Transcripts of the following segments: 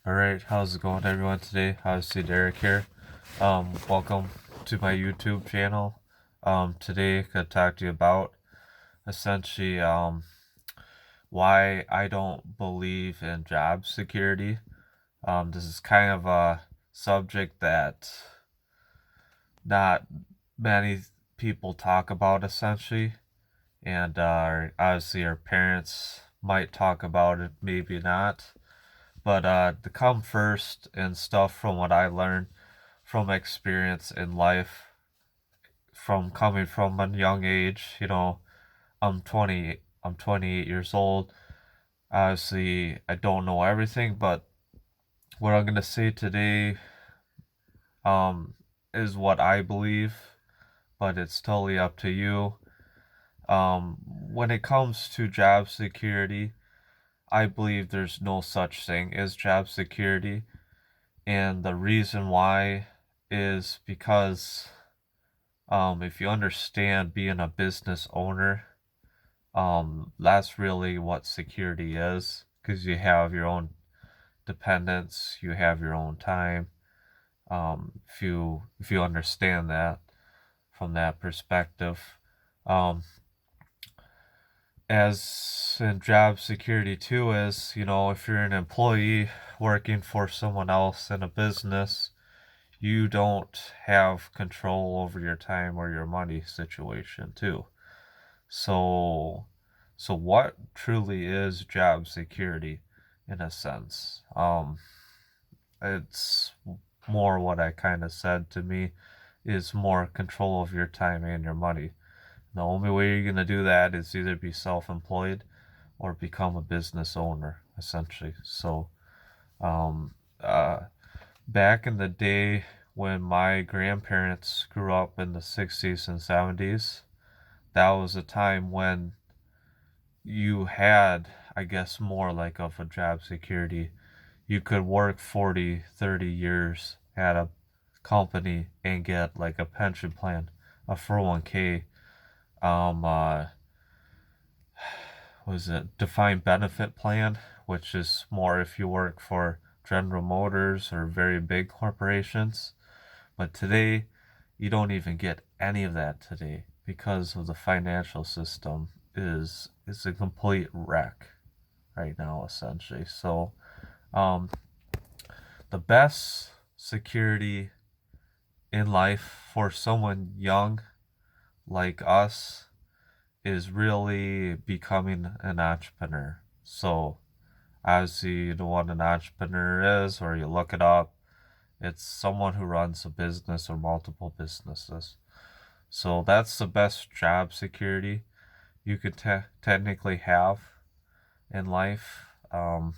Alright, how's it going everyone today? Obviously Derek here. Welcome to my YouTube channel. Today I could talk to you about essentially why I don't believe in job security. This is kind of a subject that not many people talk about essentially, and obviously our parents might talk about it, maybe not. But to come first and stuff from what I learned from experience in life, from coming from a young age, I'm 28 years old. Obviously, I don't know everything, but what I'm gonna say today um is what I believe, but it's totally up to you. When it comes to job security, I believe there's no such thing as job security. And the reason why is because if you understand being a business owner, that's really what security is, because you have your own dependents, you have your own time. If you understand that from that perspective, um, as in job security too is, if you're an employee working for someone else in a business, you don't have control over your time or your money situation too. So so what truly is job security in a sense? It's more what I kind of said to me is more control of your time and your money. The only way you're going to do that is either be self-employed or become a business owner essentially. So um uh back in the day when my grandparents grew up in the 60s and 70s, that was a time when you had, I guess, more like of a job security. You could work 40, 30 years at a company and get like a pension plan, a 401k, was it defined benefit plan, which is more if you work for General Motors or very big corporations. But today, you don't even get any of that today because of the financial system is a complete wreck right now, essentially. So, um, the best security in life for someone young like us is really becoming an entrepreneur. So, obviously, you know what an entrepreneur is, or you look it up. It's someone who runs a business or multiple businesses. So that's the best job security you could technically have in life. I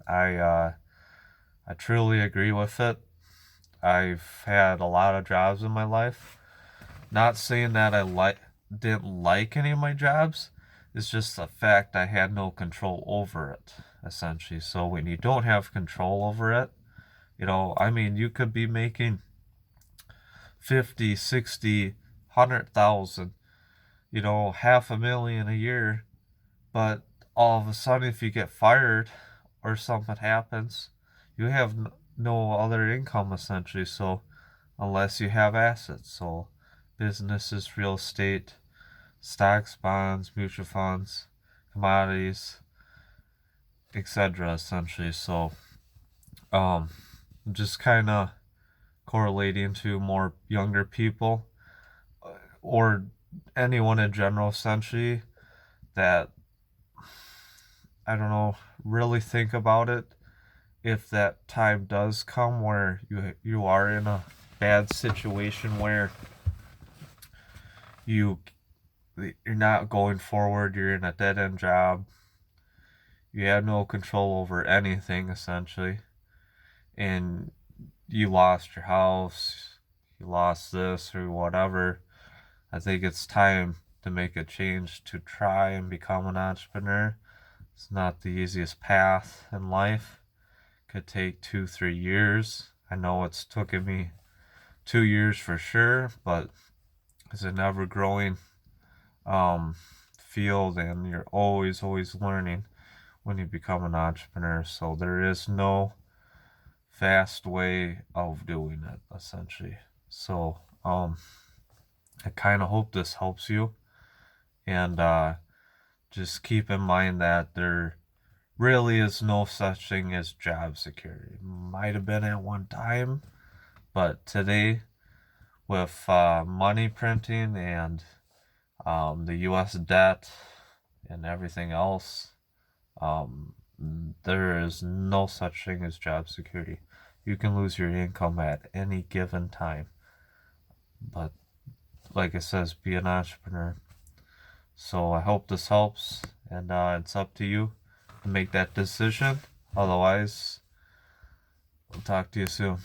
I truly agree with it. I've had a lot of jobs in my life. Not saying that I didn't like any of my jobs. It's just the fact I had no control over it, essentially. So when you don't have control over it, I mean, you could be making 50, 60, 100,000, half a million a year, but all of a sudden, if you get fired or something happens, you have no other income essentially. So, unless you have assets, so businesses, real estate, stocks, bonds, mutual funds, commodities, etc. essentially. So, um, just kind of correlating to more younger people or anyone in general essentially that, I don't know, really think about it. If that time does come where you are in a bad situation where you you're not going forward, you're in a dead end job, you have no control over anything essentially, and you lost your house, you lost this or whatever, I think it's time to make a change to try and become an entrepreneur. It's not the easiest path in life. Could take 2-3 years. I know it's taken me 2 years for sure, but it's an ever growing um, field, and you're always learning when you become an entrepreneur. So there is no fast way of doing it, essentially. So, I kind of hope this helps you. And just keep in mind that there really is no such thing as job security. Might have been at one time, but today, with money printing and the U.S. debt and everything else, there is no such thing as job security. You can lose your income at any given time. But like it says, be an entrepreneur. So I hope this helps, and it's up to you to make that decision. Otherwise, we'll talk to you soon.